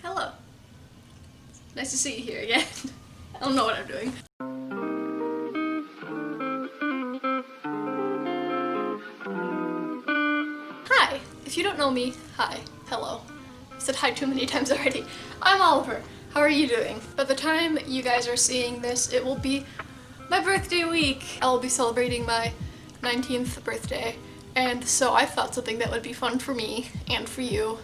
Hello. Nice to see you here again. I don't know what I'm doing. Hi. If you don't know me, hi. Hello. I've said hi too many times already. I'm Oliver. How are you doing? By the time you guys are seeing this, it will be my birthday week. I'll be celebrating my 19th birthday, and so I thought something that would be fun for me and for you,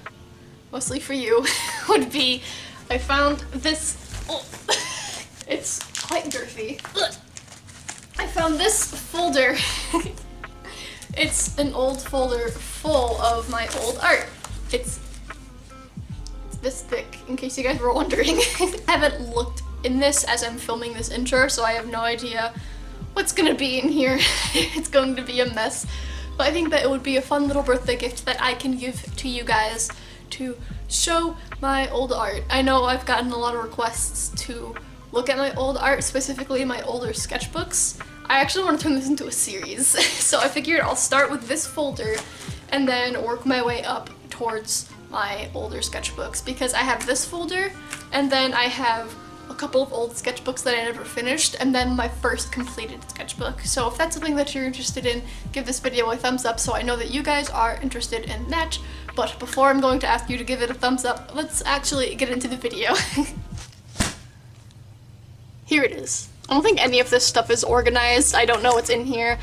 mostly for you, would be I found this. Oh, it's quite girthy. I found this folder. It's an old folder full of my old art. It's this thick, in case you guys were wondering. I haven't looked in this as I'm filming this intro, so I have no idea what's gonna be in here. It's going to be a mess. But I think that it would be a fun little birthday gift that I can give to you guys to show my old art. I know I've gotten a lot of requests to look at my old art, specifically my older sketchbooks. I actually want to turn this into a series, so I figured I'll start with this folder and then work my way up towards my older sketchbooks, because I have this folder and then I have a couple of old sketchbooks that I never finished, and then my first completed sketchbook. So if that's something that you're interested in, give this video a thumbs up so I know that you guys are interested in that. But before I'm going to ask you to give it a thumbs up, let's actually get into the video. Here it is. I don't think any of this stuff is organized. I don't know what's in here,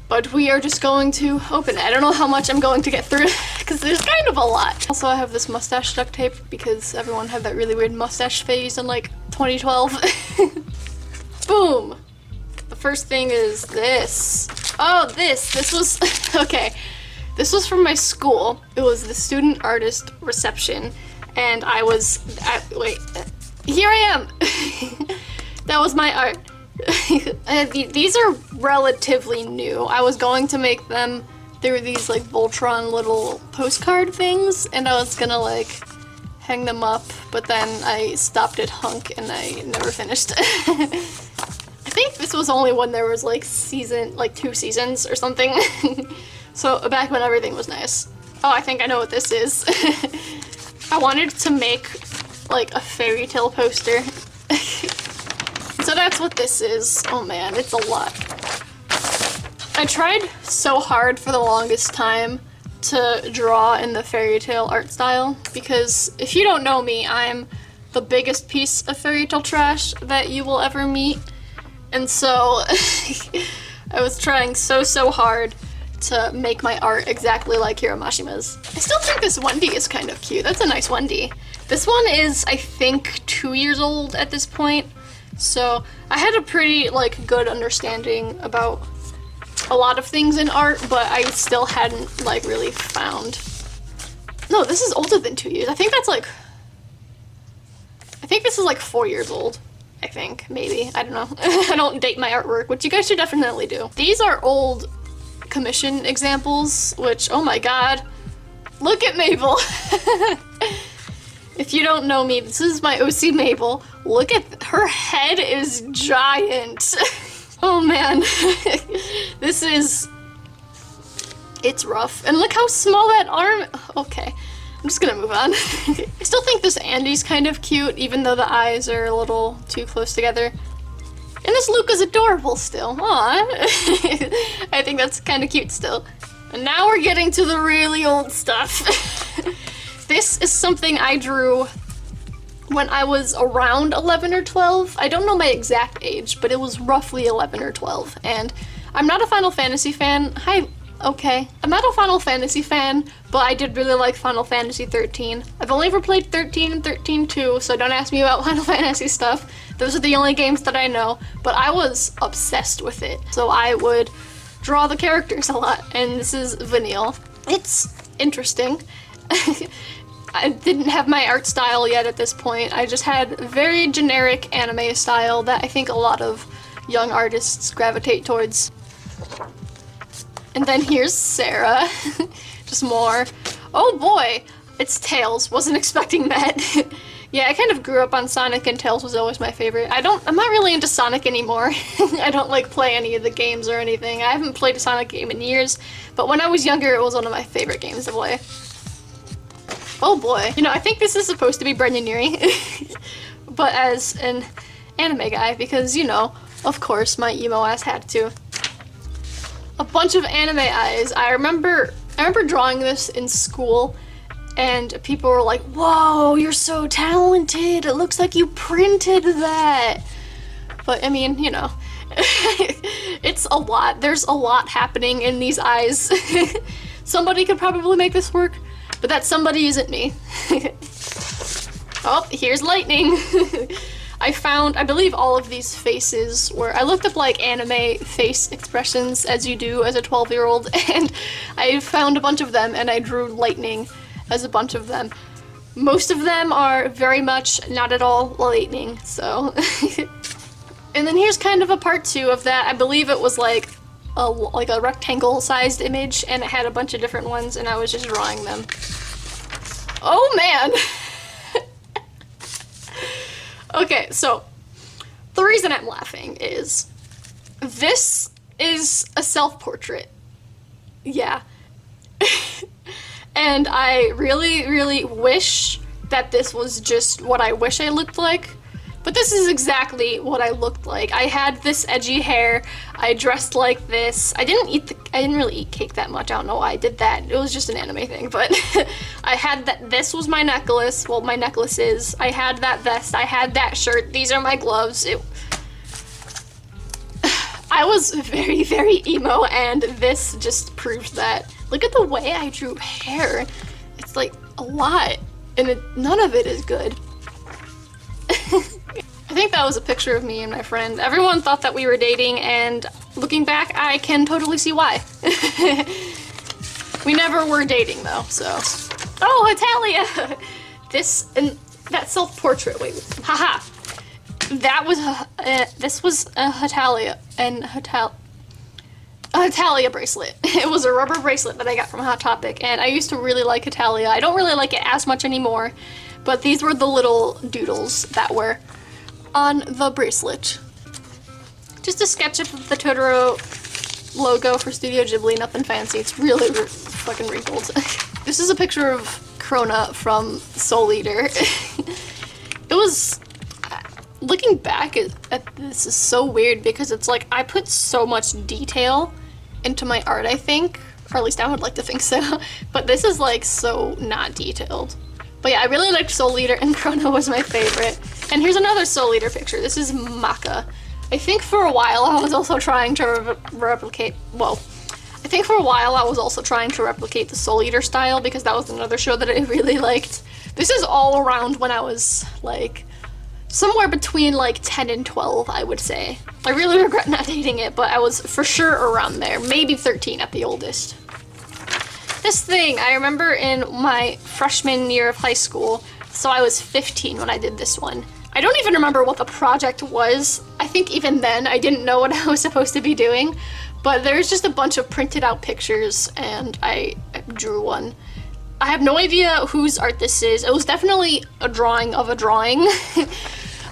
but we are just going to open it. I don't know how much I'm going to get through because there's kind of a lot. Also, I have this mustache duct tape because everyone had that really weird mustache phase in like 2012. Boom! The first thing is this. Oh, this was, okay. This was from my school. It was the student artist reception, and I was, wait, here I am. That was my art. These are relatively new. I was going to make them, they were these like Voltron little postcard things, and I was gonna like hang them up, but then I stopped at hunk and I never finished. I think this was only when there was like 2 seasons or something. So back when everything was nice. Oh, I think I know what this is. I wanted to make like a fairy tale poster. So that's what this is. Oh man, it's a lot. I tried so hard for the longest time to draw in the fairy tale art style, because if you don't know me, I'm the biggest piece of fairy tale trash that you will ever meet. And so I was trying so hard to make my art exactly like Hiramashima's. I still think this onesie is kind of cute. That's a nice onesie. This one is, I think, 2 years old at this point. So I had a pretty like good understanding about a lot of things in art, but I still hadn't like really found. No, this is older than 2 years. I think that's like, I think this is like 4 years old. I think, maybe, I don't know. I don't date my artwork, which you guys should definitely do. These are old commission examples, which, oh my god, look at Mabel. If you don't know me, this is my OC Mabel. Look at her head is giant. Oh man. This is, it's rough. And look how small that arm, okay. I'm just gonna move on. I still think this Andy's kind of cute, even though the eyes are a little too close together. And this Luca's adorable still. Aww. I think that's kind of cute still. And now we're getting to the really old stuff. This is something I drew when I was around 11 or 12. I don't know my exact age, but it was roughly 11 or 12. And I'm not a Final Fantasy fan. Hi, okay. I'm not a Final Fantasy fan, but I did really like Final Fantasy 13. I've only ever played 13 and 13-2, so don't ask me about Final Fantasy stuff. Those are the only games that I know, but I was obsessed with it. So I would draw the characters a lot, and this is Vanille. It's interesting. I didn't have my art style yet at this point. I just had very generic anime style that I think a lot of young artists gravitate towards. And then here's Sarah. Just more. Oh boy, it's Tails. Wasn't expecting that. Yeah, I kind of grew up on Sonic, and Tails was always my favorite. I'm not really into Sonic anymore. I don't like play any of the games or anything. I haven't played a Sonic game in years, but when I was younger, it was one of my favorite games to play. Oh boy. You know, I think this is supposed to be Brendan Urie, but as an anime guy, because, you know, of course, my emo ass had to. A bunch of anime eyes. I remember drawing this in school, and people were like, whoa, you're so talented, it looks like you printed that. But I mean, you know, it's a lot. There's a lot happening in these eyes. Somebody could probably make this work, but that somebody isn't me. Oh, here's lightning. I believe all of these faces were, I looked up like anime face expressions as you do as a 12-year-old, and I found a bunch of them and I drew lightning as a bunch of them. Most of them are very much not at all lightning, so. And then here's kind of a part 2 of that. I believe it was like a rectangle sized image, and it had a bunch of different ones, and I was just drawing them. Oh man! Okay, so the reason I'm laughing is this is a self-portrait. Yeah. And I really, really wish that this was just what I wish I looked like. But this is exactly what I looked like. I had this edgy hair, I dressed like this. I didn't really eat cake that much, I don't know why I did that. It was just an anime thing, but I had that, this was my necklace, well my necklace is. I had that vest, I had that shirt, these are my gloves. I was very, very emo, and this just proved that. Look at the way I drew hair. It's like a lot, and none of it is good. I think that was a picture of me and my friend. Everyone thought that we were dating, and looking back, I can totally see why. We never were dating though, so. Oh, Italia! This, and that self-portrait, wait, haha. That was, this was a Hitalia bracelet. It was a rubber bracelet that I got from Hot Topic, and I used to really like Hitalia. I don't really like it as much anymore, but these were the little doodles that were on the bracelet. Just a sketch of the Totoro logo for Studio Ghibli, nothing fancy. It's really fucking wrinkled. This is a picture of Krona from Soul Eater. It was, looking back at this is so weird because it's like I put so much detail into my art, I think, or at least I would like to think so, but this is like so not detailed. But yeah, I really liked Soul Eater, and Krona was my favorite. And here's another Soul Eater picture. This is Maka. I think for a while I was also trying to replicate the Soul Eater style, because that was another show that I really liked. This is all around when I was like somewhere between like 10 and 12, I would say. I really regret not dating it, but I was for sure around there, maybe 13 at the oldest. This thing, I remember in my freshman year of high school, so I was 15 when I did this one. I don't even remember what the project was. I think even then I didn't know what I was supposed to be doing, but there's just a bunch of printed out pictures and I drew one. I have no idea whose art this is. It was definitely a drawing of a drawing.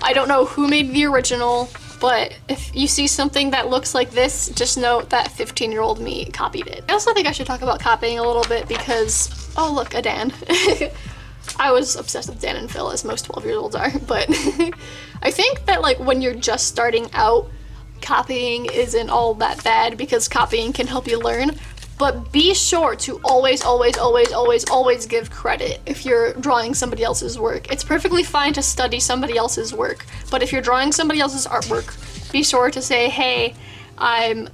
I don't know who made the original, but if you see something that looks like this, just note that 15-year-old me copied it. I also think I should talk about copying a little bit because, oh look, a Dan. I was obsessed with Dan and Phil, as most 12-year-olds are, but I think that like when you're just starting out, copying isn't all that bad because copying can help you learn. But be sure to always, always, always, always, always give credit if you're drawing somebody else's work. It's perfectly fine to study somebody else's work, but if you're drawing somebody else's artwork, be sure to say, hey, I'm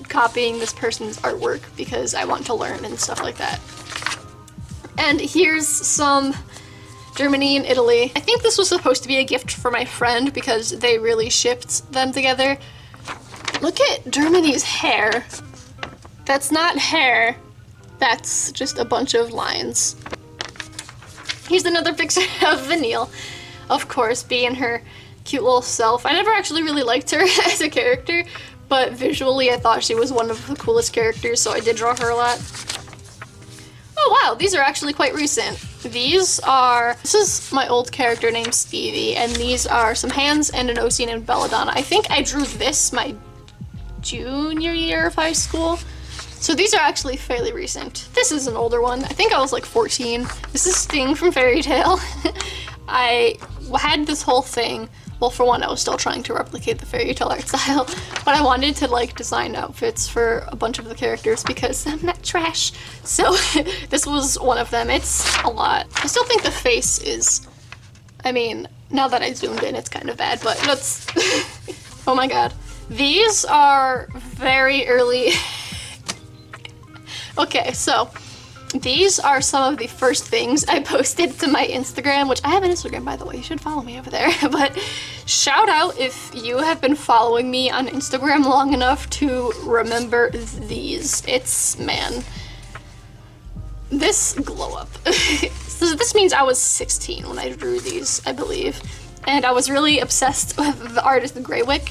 copying this person's artwork because I want to learn and stuff like that. And here's some Germany and Italy. I think this was supposed to be a gift for my friend because they really shipped them together. Look at Germany's hair. That's not hair, that's just a bunch of lines. Here's another picture of Vanille, of course, being her cute little self. I never actually really liked her as a character, but visually I thought she was one of the coolest characters, so I did draw her a lot. Oh wow, these are actually quite recent. This is my old character named Stevie, and these are some hands and an OC named Belladonna. I think I drew this my junior year of high school. So these are actually fairly recent. This is an older one. I think I was like 14. This is Sting from Fairy Tail. I had this whole thing. Well, for one, I was still trying to replicate the Fairy Tail art style, but I wanted to like design outfits for a bunch of the characters because I'm not trash. So this was one of them. It's a lot. I still think the face is, I mean, now that I zoomed in, it's kind of bad, but that's, oh my god. These are very early. Okay, so these are some of the first things I posted to my Instagram, which I have an Instagram, by the way. You should follow me over there. But shout out if you have been following me on Instagram long enough to remember these. It's, man, this glow up. So this means I was 16 when I drew these, I believe. And I was really obsessed with the artist Greywick.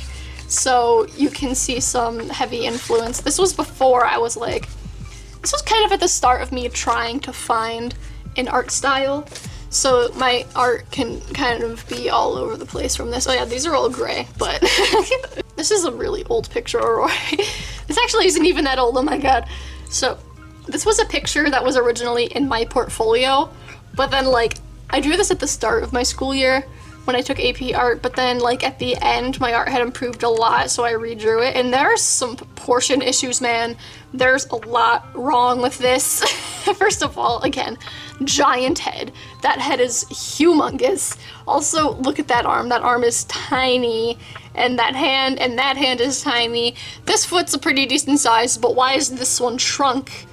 So you can see some heavy influence. This was before I was like, this was kind of at the start of me trying to find an art style. So my art can kind of be all over the place from this. Oh yeah, these are all gray, but this is a really old picture, Aurora. This actually isn't even that old, oh my god. So this was a picture that was originally in my portfolio, but then like, I drew this at the start of my school year when I took AP art, but then like at the end, my art had improved a lot, so I redrew it, and there's some proportion issues, man. There's a lot wrong with this. First of all, again, giant head. That head is humongous. Also, look at that arm. That arm is tiny, and that hand is tiny. This foot's a pretty decent size, but why is this one shrunk?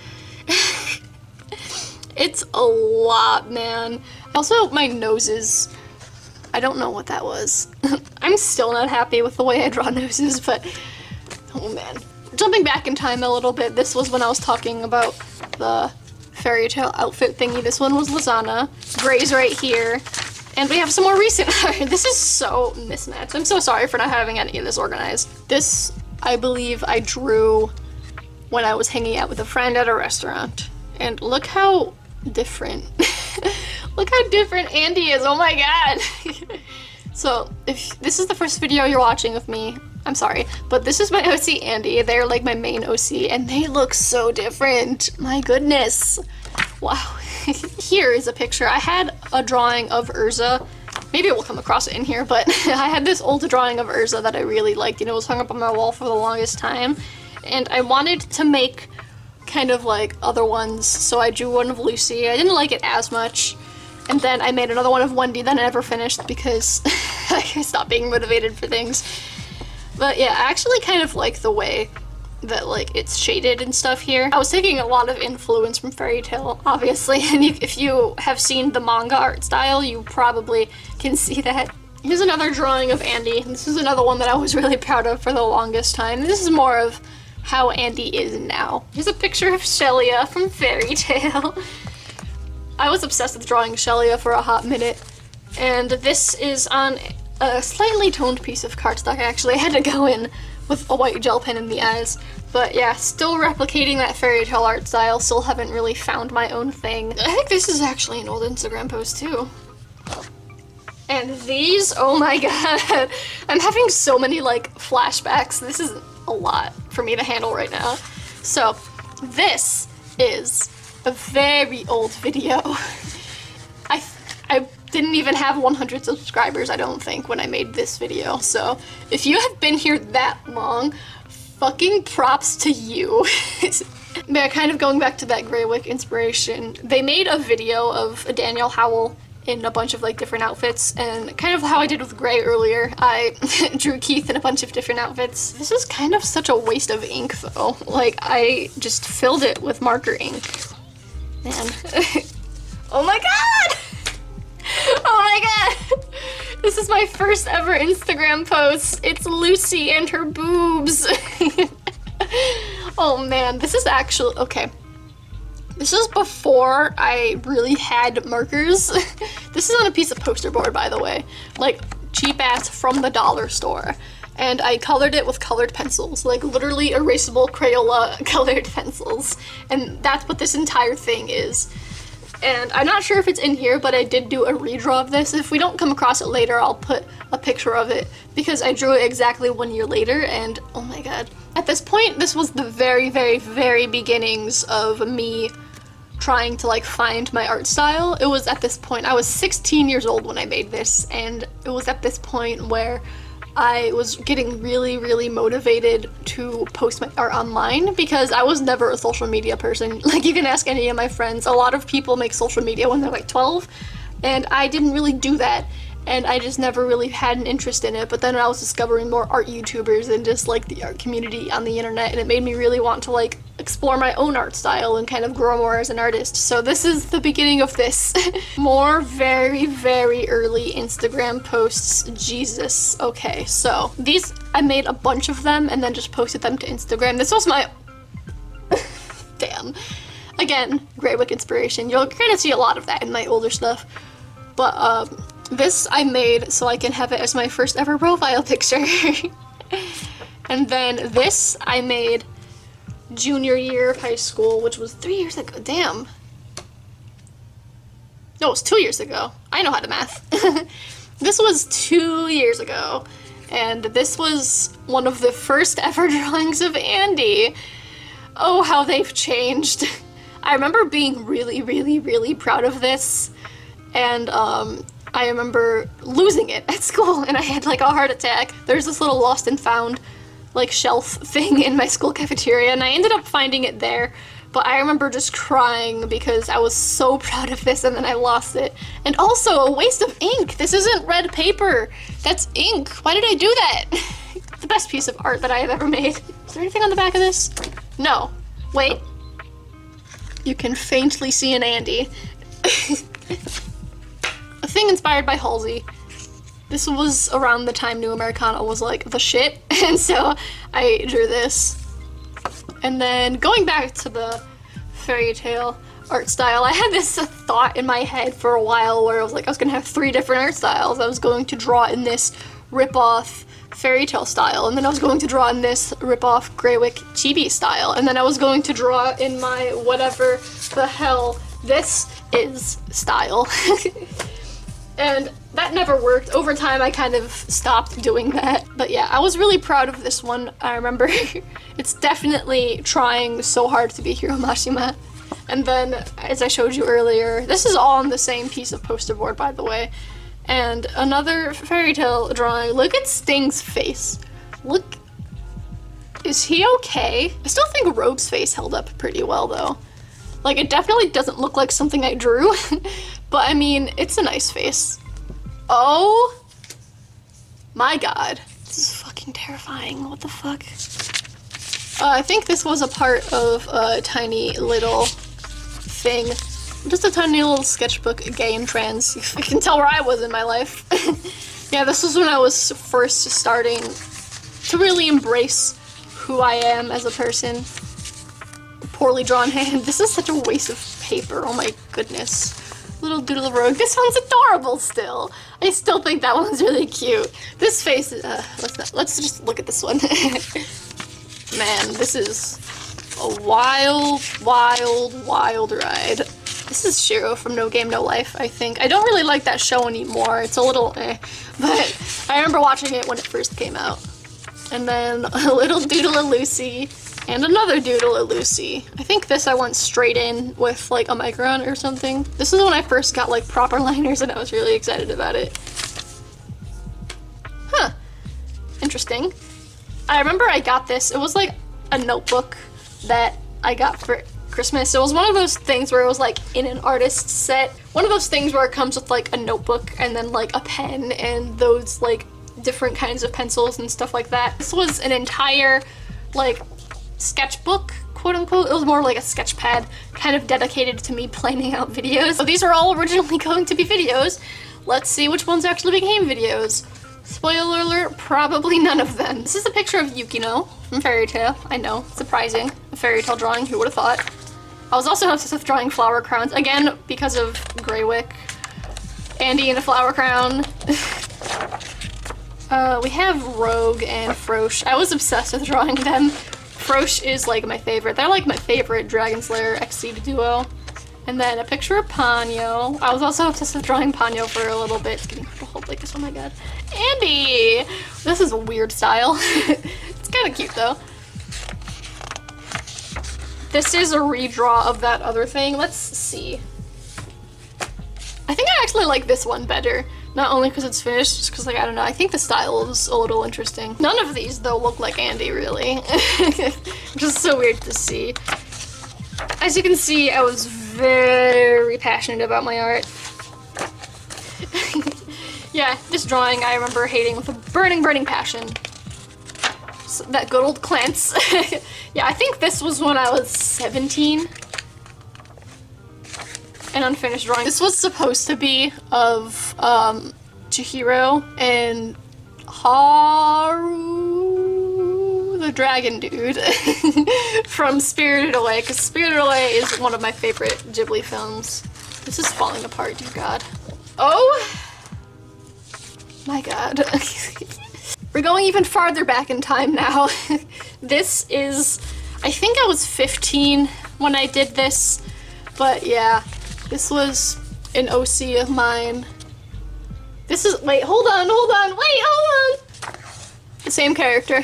It's a lot, man. Also, my noses, I don't know what that was. I'm still not happy with the way I draw noses, but oh man. Jumping back in time a little bit, this was when I was talking about the Fairy Tail outfit thingy. This one was Lizana. Gray's right here. And we have some more recent art. This is so mismatched. I'm so sorry for not having any of this organized. This, I believe, I drew when I was hanging out with a friend at a restaurant. And look how different. Look how different Andy is, oh my god. So, if this is the first video you're watching of me, I'm sorry, but this is my OC Andy. They're like my main OC, and they look so different. My goodness. Wow. Here is a picture. I had a drawing of Urza. Maybe we'll come across it in here, but I had this old drawing of Urza that I really liked, and it was hung up on my wall for the longest time. And I wanted to make kind of like other ones, so I drew one of Lucy. I didn't like it as much. And then I made another one of Wendy that I never finished because I stopped being motivated for things. But yeah, I actually kind of like the way that like it's shaded and stuff here. I was taking a lot of influence from Fairy Tail, obviously, and if you have seen the manga art style, you probably can see that. Here's another drawing of Andy. This is another one that I was really proud of for the longest time. This is more of how Andy is now. Here's a picture of Shelia from Fairy Tail. I was obsessed with drawing Shelia for a hot minute, and this is on a slightly toned piece of cardstock. Actually, I had to go in with a white gel pen in the eyes, but yeah, still replicating that Fairy Tail art style. Still haven't really found my own thing. I think this is actually an old Instagram post too. And these, oh my god, I'm having so many like flashbacks. This is a lot for me to handle right now. So this is a very old video. I didn't even have 100 subscribers, I don't think, when I made this video. So if you have been here that long, fucking props to you. Yeah, kind of going back to that Greywick inspiration, they made a video of a Daniel Howell in a bunch of like different outfits, and kind of how I did with Gray earlier, I drew Keith in a bunch of different outfits. This is kind of such a waste of ink though. Like, I just filled it with marker ink. Man. Oh my god! Oh my god! This is my first ever Instagram post. It's Lucy and her boobs. Oh man, this is actually, okay. This is before I really had markers. This is on a piece of poster board, by the way. Like, cheap ass from the dollar store. And I colored it with colored pencils, like literally erasable Crayola colored pencils. And that's what this entire thing is. And I'm not sure if it's in here, but I did do a redraw of this. If we don't come across it later, I'll put a picture of it because I drew it exactly 1 year later, and oh my god. At this point, this was the very, very, very beginnings of me trying to like find my art style. It was at this point, I was 16 years old when I made this, and it was at this point where I was getting really, really motivated to post my art online because I was never a social media person. Like, you can ask any of my friends. A lot of people make social media when they're like 12, and I didn't really do that, and I just never really had an interest in it. But then I was discovering more art YouTubers and just like the art community on the internet, and it made me really want to like explore my own art style and kind of grow more as an artist. So this is the beginning of this. More very, very early Instagram posts. Jesus. Okay, so these, I made a bunch of them and then just posted them to Instagram. This was my damn. Again, Greywick inspiration. You're gonna see a lot of that in my older stuff. But this I made so I can have it as my first ever profile picture. And then this I made junior year of high school, which was 3 years ago. Damn. No, it was 2 years ago. I know how to math. This was 2 years ago, and this was one of the first ever drawings of Andy. Oh, how they've changed. I remember being really, really, really proud of this, and I remember losing it at school, and I had like a heart attack. There's this little lost and found like shelf thing in my school cafeteria, and I ended up finding it there, but I remember just crying because I was so proud of this, and then I lost it. And also a waste of ink. This isn't red paper, that's ink. Why did I do that? The best piece of art that I have ever made. Is there anything on the back of this? No. Wait. You can faintly see an Andy. A thing inspired by Halsey. This was around the time New Americana was like the shit, and so I drew this. And then going back to the fairy tale art style, I had this thought in my head for a while where I was like, I was gonna have 3 different art styles. I was going to draw in this rip-off fairy tale style, and then I was going to draw in this rip-off Greywick chibi style, and then I was going to draw in my whatever the hell this is style. And that never worked. Over time, I kind of stopped doing that. But yeah, I was really proud of this one. I remember it's definitely trying so hard to be Hiro Mashima. And then, as I showed you earlier, this is all on the same piece of poster board, by the way. And another fairy tale drawing. Look at Sting's face. Look. Is he okay? I still think Rogue's face held up pretty well, though. Like, it definitely doesn't look like something I drew, but I mean, it's a nice face. Oh my god. This is fucking terrifying. What the fuck? I think this was a part of a tiny little thing. Just a tiny little sketchbook, gay and trans. You can tell where I was in my life. Yeah, this was when I was first starting to really embrace who I am as a person. Poorly drawn hand. This is such a waste of paper. Oh my goodness. Little doodle rogue. This one's adorable still. I still think that one's really cute. This face is, let's just look at this one. Man, this is a wild, wild, wild ride. This is Shiro from No Game, No Life, I think. I don't really like that show anymore. It's a little but I remember watching it when it first came out. And then a little doodle of Lucy. And another doodle of Lucy. I think this I went straight in with like a micron or something. This is when I first got like proper liners and I was really excited about it. Huh. Interesting. I remember I got this. It was like a notebook that I got for Christmas. It was one of those things where it was like in an artist set. One of those things where it comes with like a notebook and then like a pen and those like different kinds of pencils and stuff like that. This was an entire like sketchbook, quote unquote. It was more like a sketch pad, kind of dedicated to me planning out videos. So these are all originally going to be videos. Let's see which ones actually became videos. Spoiler alert, probably none of them. This is a picture of Yukino from Fairy Tail. I know, surprising. A fairy tale drawing, who would have thought? I was also obsessed with drawing flower crowns, again, because of Greywick. Andy in a flower crown. We have Rogue and Frosh. I was obsessed with drawing them. Frosh is like my favorite. They're like my favorite Dragon Slayer XC duo. And then a picture of Ponyo. I was also obsessed with drawing Ponyo for a little bit. It's getting hard to hold like this, oh my god. Andy! This is a weird style. It's kind of cute though. This is a redraw of that other thing. Let's see. I think I actually like this one better. Not only because it's finished, just because, like, I don't know, I think the style is a little interesting. None of these, though, look like Andy, really. Which is so weird to see. As you can see, I was very passionate about my art. Yeah, this drawing I remember hating with a burning, burning passion. So that good old Clance. Yeah, I think this was when I was 17. An unfinished drawing. This was supposed to be of Chihiro and Haru, the dragon dude, from Spirited Away, because Spirited Away is one of my favorite Ghibli films. This is falling apart, dear God. Oh my god. We're going even farther back in time now. This is, I think I was 15 when I did this, but yeah. This was an OC of mine. This is, wait, hold on, wait, hold on! The same character.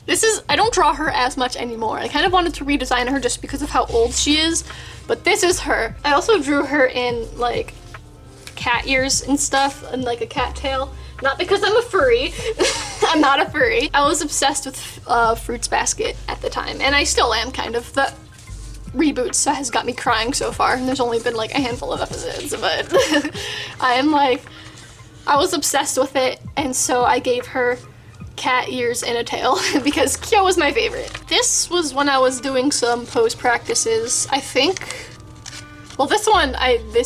This is, I don't draw her as much anymore. I kind of wanted to redesign her just because of how old she is, but this is her. I also drew her in, like, cat ears and stuff, and like a cat tail. Not because I'm a furry. I'm not a furry. I was obsessed with Fruits Basket at the time, and I still am, kind of. The reboots has got me crying so far, and there's only been like a handful of episodes, but I was obsessed with it, and so I gave her cat ears and a tail because Kyo was my favorite. This was when I was doing some pose practices, I think. Well, this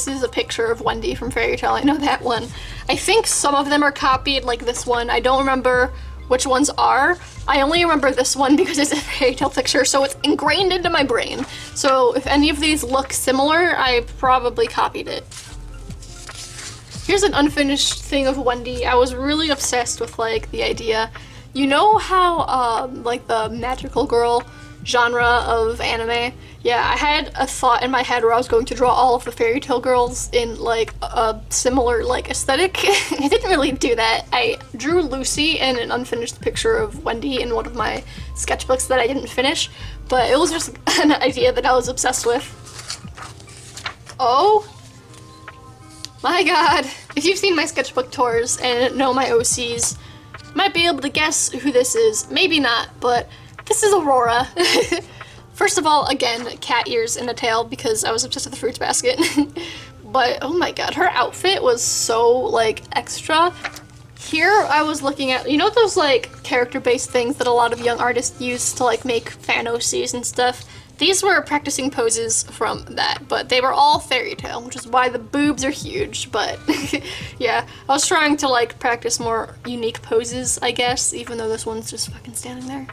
is a picture of Wendy from Fairy Tail, I know that one. I think some of them are copied, like this one. I don't remember which ones are. I only remember this one because it's a Fairy Tail picture, so it's ingrained into my brain. So if any of these look similar, I probably copied it. Here's an unfinished thing of Wendy. I was really obsessed with, like, the idea. You know how, like, the magical girl genre of anime? Yeah, I had a thought in my head where I was going to draw all of the Fairy Tail girls in, like, a similar, like, aesthetic. I didn't really do that. I drew Lucy and an unfinished picture of Wendy in one of my sketchbooks that I didn't finish, but it was just an idea that I was obsessed with. Oh my god. If you've seen my sketchbook tours and know my OCs, you might be able to guess who this is. Maybe not, but this is Aurora. First of all, again, cat ears and a tail because I was obsessed with the Fruits Basket. But, oh my god, her outfit was so, like, extra. Here I was looking at, you know those, like, character-based things that a lot of young artists use to, like, make fan OCs and stuff? These were practicing poses from that, but they were all Fairy Tail, which is why the boobs are huge, but yeah. I was trying to, like, practice more unique poses, I guess, even though this one's just fucking standing there.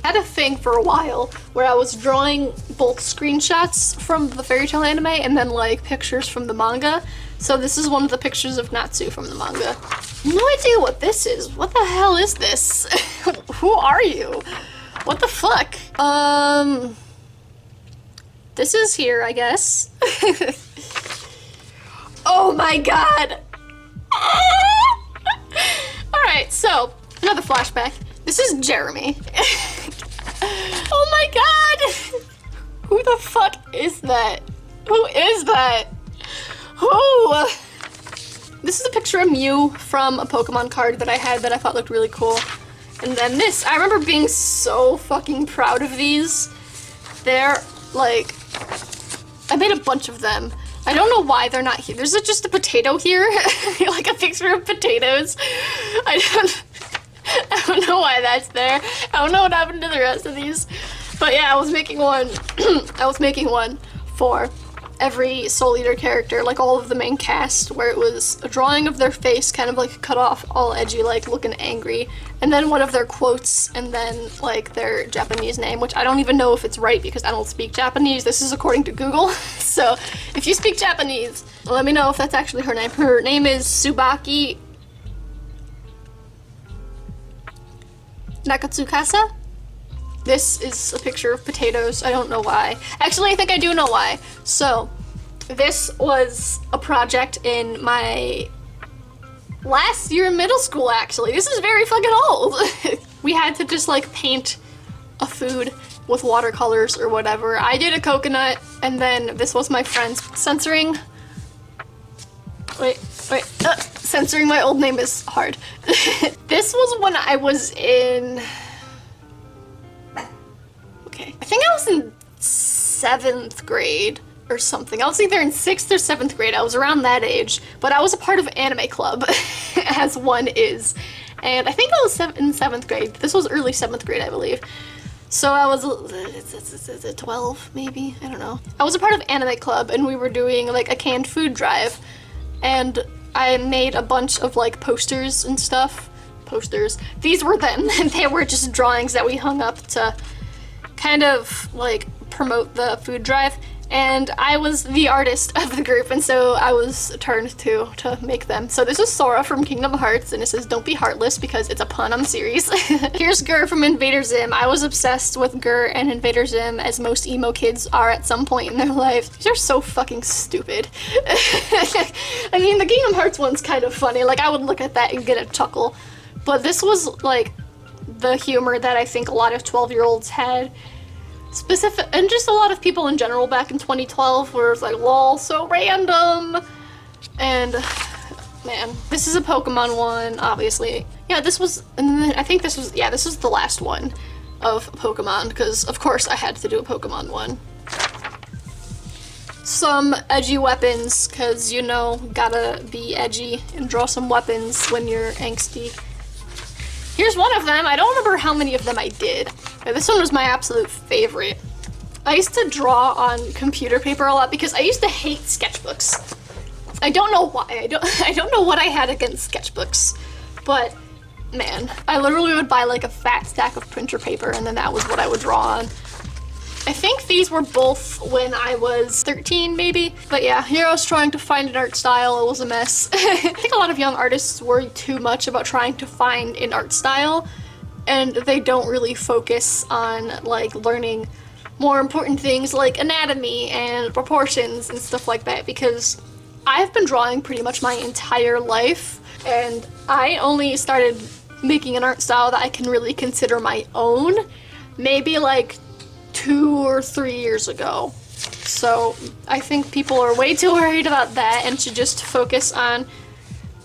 I had a thing for a while where I was drawing both screenshots from the Fairy Tail anime and then, like, pictures from the manga. So this is one of the pictures of Natsu from the manga. No idea what this is. What the hell is this? Who are you? What the fuck? This is here, I guess. Oh my god! Alright, so, another flashback. This is Jeremy. Oh my god! Who the fuck is that? Who is that? Who? This is a picture of Mew from a Pokemon card that I had that I thought looked really cool. And then this, I remember being so fucking proud of these. They're, like, I made a bunch of them. I don't know why they're not here. There's just a potato here, like a picture of potatoes. I don't know why that's there. I don't know what happened to the rest of these. But yeah, I was making one. I was making one for every Soul Eater character, like all of the main cast, where it was a drawing of their face, kind of like cut off, all edgy, like looking angry, and then one of their quotes, and then like their Japanese name, which I don't even know if it's right because I don't speak Japanese. This is according to Google. So if you speak Japanese, let me know if that's actually her name. Her name is Tsubaki Nakatsukasa? This is a picture of potatoes. I don't know why. Actually, I think I do know why. So, this was a project in my last year in middle school, actually. This is very fucking old. We had to just like paint a food with watercolors or whatever. I did a coconut, and then this was my friend's censoring. Censoring my old name is hard. This was when I was in... Okay, I think I was in 7th grade or something. I was either in 6th or 7th grade. I was around that age, but I was a part of anime club, as one is. And I think I was in 7th grade. This was early 7th grade, I believe. So I was 12, maybe? I don't know. I was a part of anime club, and we were doing like a canned food drive. And I made a bunch of like posters and stuff. Posters. These were them. They were just drawings that we hung up to kind of like promote the food drive. And I was the artist of the group, and so I was turned to make them. So this is Sora from Kingdom Hearts, and it says, "Don't be heartless," because it's a pun on the series. Here's Gur from Invader Zim. I was obsessed with Gur and Invader Zim, as most emo kids are at some point in their life. These are so fucking stupid. I mean, the Kingdom Hearts one's kind of funny. Like, I would look at that and get a chuckle. But this was, like, the humor that I think a lot of 12-year-olds had. Specific, and just a lot of people in general back in 2012 where it's like, lol, so random. And man, this is a Pokemon one, obviously. Yeah, this was, and then I think this was, yeah, this is the last one of Pokemon, because of course I had to do a Pokemon one. Some edgy weapons, because you know, gotta be edgy and draw some weapons when you're angsty. Here's one of them. I don't remember how many of them I did. This one was my absolute favorite. I used to draw on computer paper a lot because I used to hate sketchbooks. I don't know why. I don't know what I had against sketchbooks, but man, I literally would buy like a fat stack of printer paper, and then that was what I would draw on. I think these were both when I was 13, maybe. But yeah, here I was trying to find an art style. It was a mess. I think a lot of young artists worry too much about trying to find an art style, and they don't really focus on like learning more important things like anatomy and proportions and stuff like that, because I've been drawing pretty much my entire life, and I only started making an art style that I can really consider my own maybe like 2 or 3 years ago. So I think people are way too worried about that and should just focus on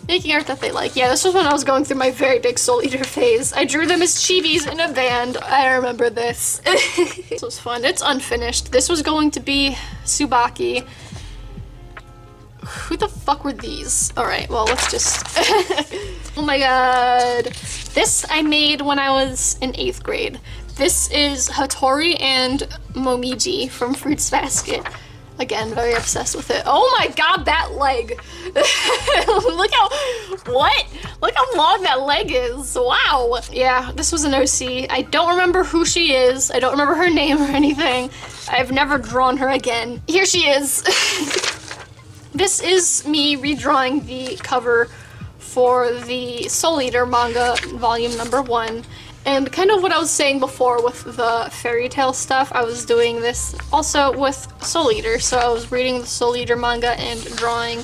making art that they like. Yeah, this was when I was going through my very big Soul Eater phase. I drew them as chibis in a band. I remember this. This was fun. It's unfinished. This was going to be Tsubaki. Who the fuck were these? Alright, well, let's just... Oh my god. This I made when I was in 8th grade. This is Hattori and Momiji from Fruits Basket. Again, very obsessed with it. Oh my god, that leg! Look how long that leg is. Wow. Yeah, this was an OC. I don't remember who she is. I don't remember her name or anything. I've never drawn her again. Here she is. This is me redrawing the cover for the Soul Eater manga, volume number 1. And kind of what I was saying before with the fairy tale stuff, I was doing this also with Soul Eater. So I was reading the Soul Eater manga and drawing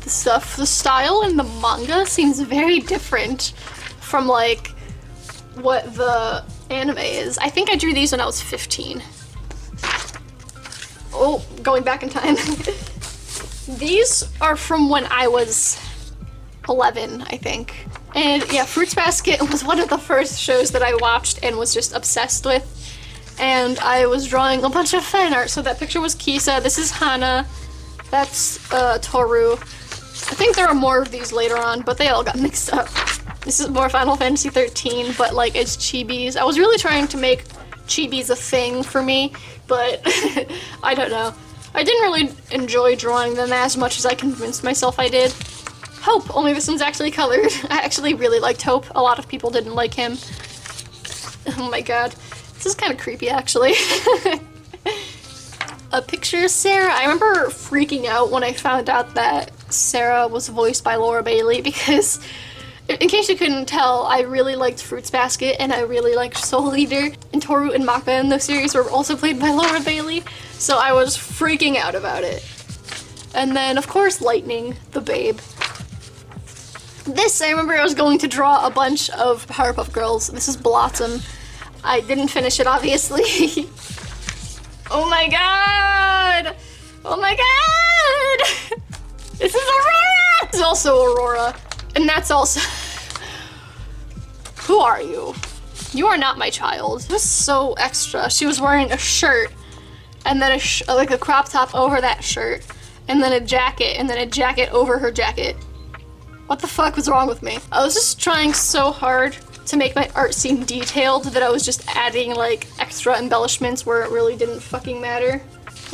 the stuff. The style in the manga seems very different from like what the anime is. I think I drew these when I was 15. Oh, going back in time. These are from when I was 11, I think. And yeah, Fruits Basket was one of the first shows that I watched and was just obsessed with. And I was drawing a bunch of fan art. So that picture was Kisa, this is Hana, that's Toru. I think there are more of these later on, but they all got mixed up. This is more Final Fantasy 13, but like it's chibis. I was really trying to make chibis a thing for me, but I don't know. I didn't really enjoy drawing them as much as I convinced myself I did. Hope, only this one's actually colored. I actually really liked Hope. A lot of people didn't like him. Oh my god. This is kind of creepy, actually. A picture of Sarah. I remember freaking out when I found out that Sarah was voiced by Laura Bailey, because In case you couldn't tell, I really liked Fruits Basket and I really liked Soul Eater, and Toru and Maka in those series were also played by Laura Bailey, so I was freaking out about it. And then, of course, Lightning, the babe. This, I remember I was going to draw a bunch of Powerpuff Girls. This is Blossom. I didn't finish it, obviously. Oh my god! Oh my god! This is Aurora! This is also Aurora. And that's also... Who are you? You are not my child. It was so extra. She was wearing a shirt, and then like a crop top over that shirt, and then a jacket, and then a jacket over her jacket. What the fuck was wrong with me? I was just trying so hard to make my art seem detailed that I was just adding like extra embellishments where it really didn't fucking matter.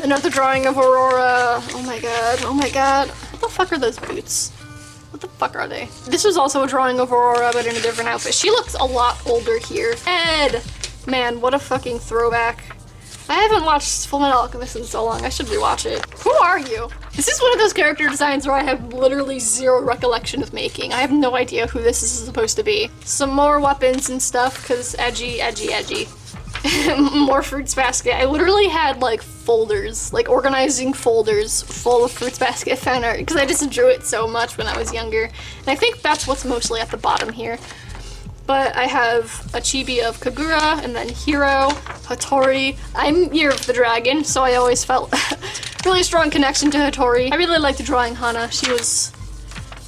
Another drawing of Aurora. Oh my god, oh my god. What the fuck are those boots? What the fuck are they? This was also a drawing of Aurora, but in a different outfit. She looks a lot older here. Ed! Man, what a fucking throwback. I haven't watched Fullmetal Alchemist in so long. I should rewatch it. Who are you? This is one of those character designs where I have literally zero recollection of making. I have no idea who this is supposed to be. Some more weapons and stuff, because edgy, edgy, edgy. More Fruits Basket. I literally had like folders, like organizing folders full of Fruits Basket fan art because I just drew it so much when I was younger. And I think that's what's mostly at the bottom here. But I have a chibi of Kagura, and then Hiro, Hattori. I'm Year of the Dragon, so I always felt really strong connection to Hattori. I really liked drawing Hana. She was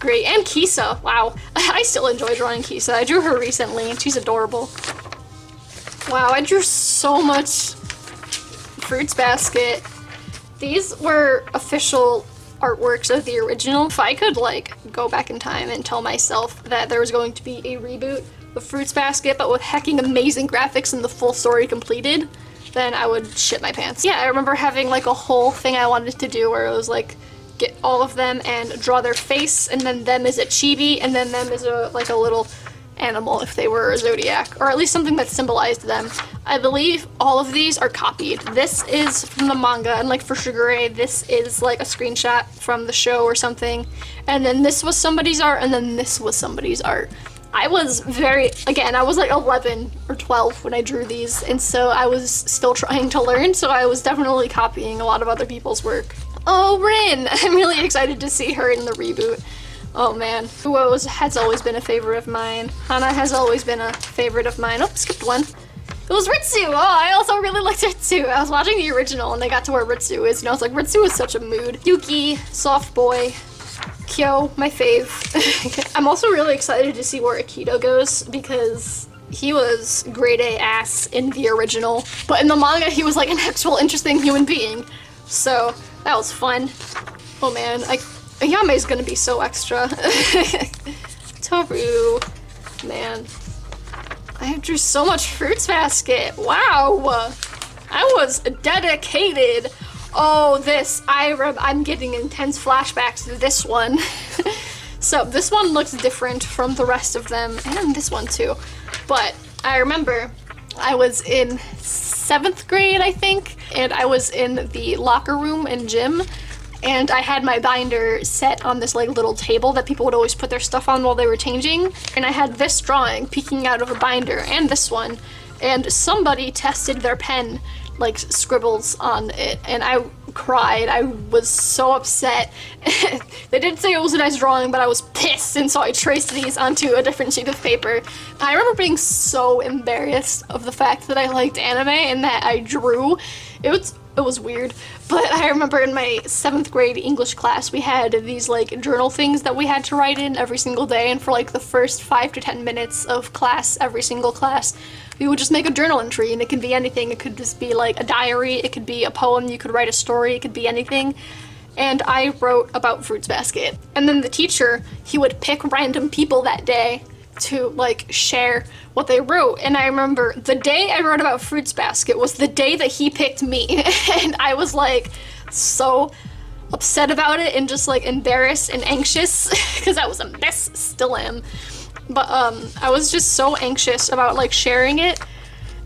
great. And Kisa, wow. I still enjoy drawing Kisa. I drew her recently, and she's adorable. Wow, I drew so much Fruits Basket. These were official artworks of the original. If I could like go back in time and tell myself that there was going to be a reboot of Fruits Basket but with hecking amazing graphics and the full story completed, then I would shit my pants. Yeah, I remember having like a whole thing I wanted to do where it was like get all of them and draw their face, and then them as a chibi, and then them as a like a little animal if they were a Zodiac, or at least something that symbolized them. I believe all of these are copied. This is from the manga, and like for Shigure, this is like a screenshot from the show or something. And then this was somebody's art, and then this was somebody's art. I was I was like 11 or 12 when I drew these, and so I was still trying to learn, so I was definitely copying a lot of other people's work. Oh, Rin! I'm really excited to see her in the reboot. Oh man, Uo has always been a favorite of mine. Hana has always been a favorite of mine. Oh, skipped one. It was Ritsu! Oh, I also really liked Ritsu. I was watching the original and they got to where Ritsu is, and I was like, Ritsu is such a mood. Yuki, soft boy. Kyo, my fave. I'm also really excited to see where Akito goes because he was grade A ass in the original, but in the manga he was like an actual interesting human being. So that was fun. Oh man, Yame's gonna be so extra. Toru, man. I drew so much Fruits Basket. Wow, I was dedicated. Oh, this, I'm getting intense flashbacks to this one. So this one looks different from the rest of them, and this one too. But I remember I was in 7th grade, I think, and I was in the locker room and gym, and I had my binder set on this like little table that people would always put their stuff on while they were changing, and I had this drawing peeking out of a binder and this one, and somebody tested their pen like scribbles on it, and I cried. I was so upset. They did say it was a nice drawing, but I was pissed, and so I traced these onto a different sheet of paper. I remember being so embarrassed of the fact that I liked anime and that I drew. It was weird, but I remember in my 7th grade English class we had these like journal things that we had to write in every single day, and for like the first 5 to 10 minutes of class, every single class, we would just make a journal entry, and it could be anything. It could just be like a diary, it could be a poem, you could write a story, it could be anything. And I wrote about Fruits Basket. And then the teacher, he would pick random people that day to like share what they wrote. And I remember the day I wrote about Fruits Basket was the day that he picked me. And I was like so upset about it and just like embarrassed and anxious because I was a mess, still am. But I was just so anxious about like sharing it,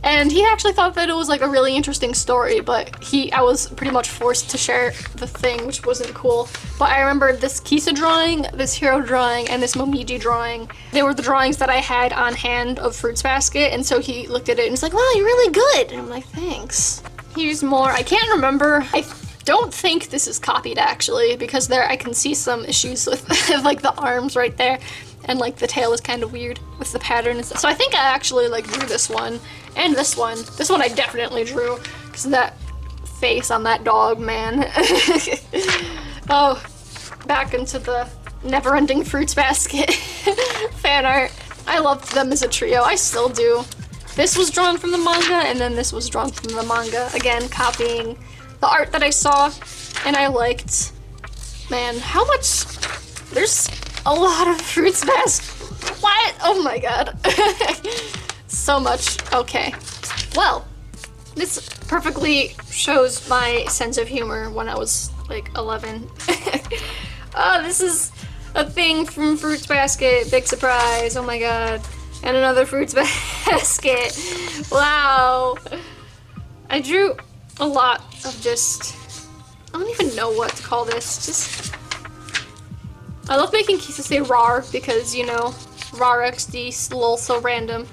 And he actually thought that it was like a really interesting story, but I was pretty much forced to share the thing, which wasn't cool. But I remember this Kisa drawing, this hero drawing, and this Momiji drawing. They were the drawings that I had on hand of Fruits Basket, and so he looked at it and was like, wow, you're really good. And I'm like, thanks. Here's more. I can't remember. I don't think this is copied actually, because there I can see some issues with like the arms right there. And like the tail is kind of weird with the pattern and stuff. So I think I actually like drew this one and this one. This one I definitely drew because of that face on that dog, man. Oh, back into the never-ending Fruits Basket fan art. I loved them as a trio. I still do. This was drawn from the manga, and then this was drawn from the manga. Again, copying the art that I saw and I liked. Man, how much? There's a lot of Fruits Basket. What? Oh my god. So much. Okay. Well, this perfectly shows my sense of humor when I was like 11. Oh, this is a thing from Fruits Basket. Big surprise. Oh my god. And another Fruits Basket. Wow. I drew a lot of just, I don't even know what to call this. Just, I love making Kisa say rar because, you know, rar XD, lol, so random.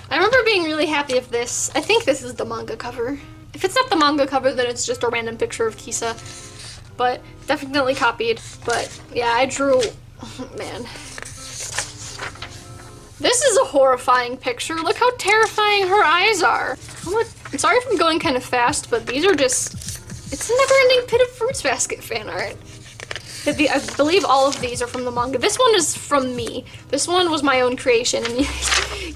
I remember being really happy of this. I think this is the manga cover. If it's not the manga cover, then it's just a random picture of Kisa. But definitely copied. But yeah, I drew, man. This is a horrifying picture. Look how terrifying her eyes are. I'm sorry if I'm going kind of fast, but these are just, it's a never-ending pit of Fruits Basket fan art. I believe all of these are from the manga. This one is from me. This one was my own creation, and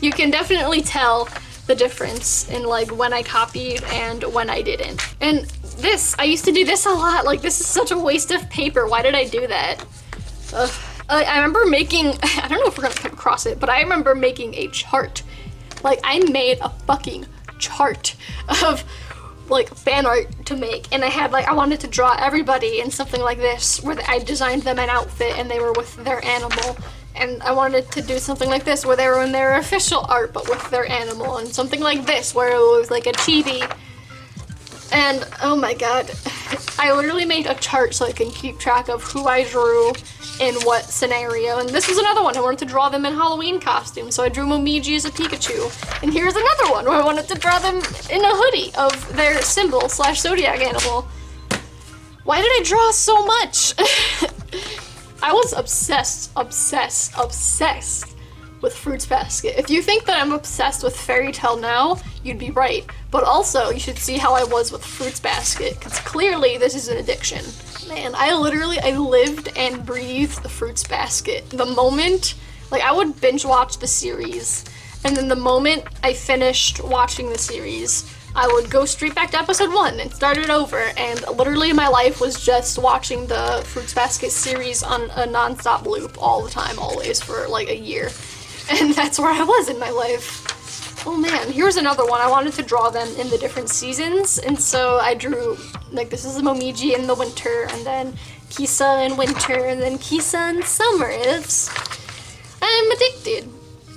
you can definitely tell the difference in like when I copied and when I didn't. And this, I used to do this a lot. Like, this is such a waste of paper. Why did I do that? Ugh. I remember making, I don't know if we're gonna come across it, but I remember making a chart. Like, I made a fucking chart of like fan art to make, and I had like, I wanted to draw everybody in something like this where I designed them an outfit and they were with their animal, and I wanted to do something like this where they were in their official art but with their animal, and something like this where it was like a chibi. And oh my god, I literally made a chart so I can keep track of who I drew in what scenario. And this was another one. I wanted to draw them in Halloween costumes, so I drew Momiji as a Pikachu. And here's another one where I wanted to draw them in a hoodie of their symbol / Zodiac animal. Why did I draw so much? I was obsessed with Fruits Basket. If you think that I'm obsessed with Fairy Tail now, you'd be right. But also, you should see how I was with Fruits Basket, because clearly this is an addiction. Man, I lived and breathed the Fruits Basket. The moment, like, I would binge watch the series, and then the moment I finished watching the series, I would go straight back to episode 1 and start it over, and literally my life was just watching the Fruits Basket series on a non-stop loop all the time, always, for like a year. And that's where I was in my life. Oh man, here's another one. I wanted to draw them in the different seasons, and so I drew, like, this is Momiji in the winter, and then Kisa in winter, and then Kisa in summer. I'm addicted.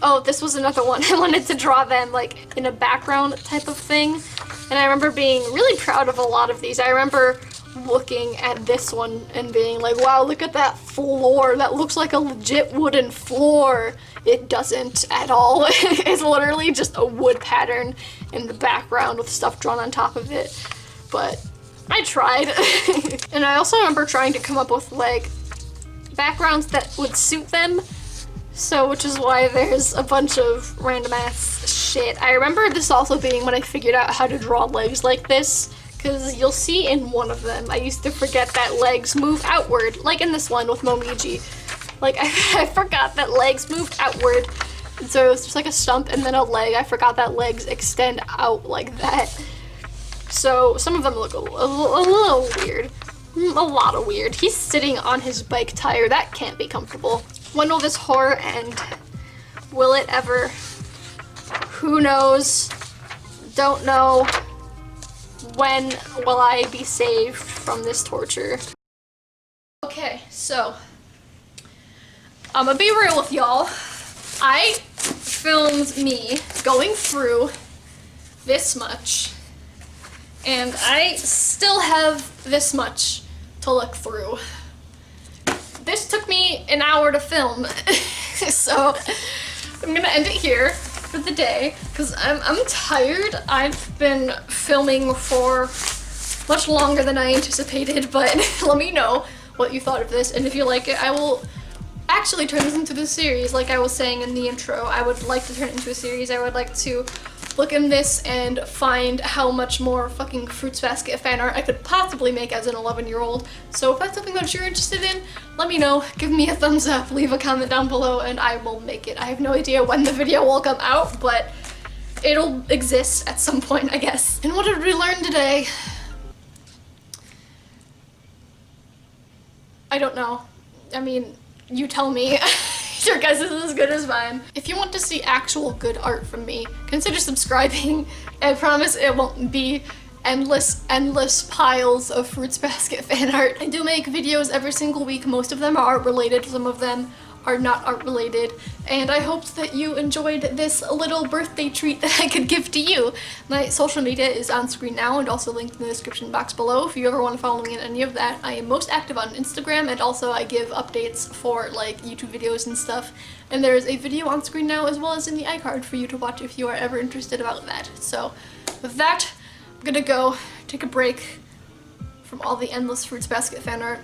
Oh, this was another one. I wanted to draw them, like, in a background type of thing, and I remember being really proud of a lot of these. I remember looking at this one and being like, wow, look at that floor. That looks like a legit wooden floor. It doesn't at all. It's literally just a wood pattern in the background with stuff drawn on top of it. But I tried. And I also remember trying to come up with like backgrounds that would suit them. So, which is why there's a bunch of random ass shit. I remember this also being when I figured out how to draw legs like this, because you'll see in one of them, I used to forget that legs move outward, like in this one with Momiji. Like, I forgot that legs moved outward, and so it was just like a stump and then a leg. I forgot that legs extend out like that. So some of them look a little weird. A lot of weird. He's sitting on his bike tire. That can't be comfortable. When will this horror end? Will it ever? Who knows? Don't know. When will I be saved from this torture? Okay, so I'm gonna be real with y'all. I filmed me going through this much, and I still have this much to look through. This took me an hour to film, so I'm gonna end it here for the day, because I'm tired. I've been filming for much longer than I anticipated, but let me know what you thought of this, and if you like it, I will actually turn this into the series. Like I was saying in the intro, I would like to turn it into a series. I would like to look in this and find how much more fucking Fruits Basket fan art I could possibly make as an 11-year-old. So if that's something that you're interested in, let me know, give me a thumbs up, leave a comment down below, and I will make it. I have no idea when the video will come out, but it'll exist at some point, I guess. And what did we learn today? I don't know. I mean, you tell me. Your guess is as good as mine. If you want to see actual good art from me, consider subscribing. I promise it won't be endless piles of Fruits Basket fan art. I do make videos every single week. Most of them are art related, some of them are not art related, and I hoped that you enjoyed this little birthday treat that I could give to you. My social media is on screen now and also linked in the description box below if you ever want to follow me in any of that. I am most active on Instagram, and also I give updates for like YouTube videos and stuff, and there's a video on screen now as well as in the iCard for you to watch if you are ever interested about that. So with that, I'm gonna go take a break from all the endless Fruits Basket fan art.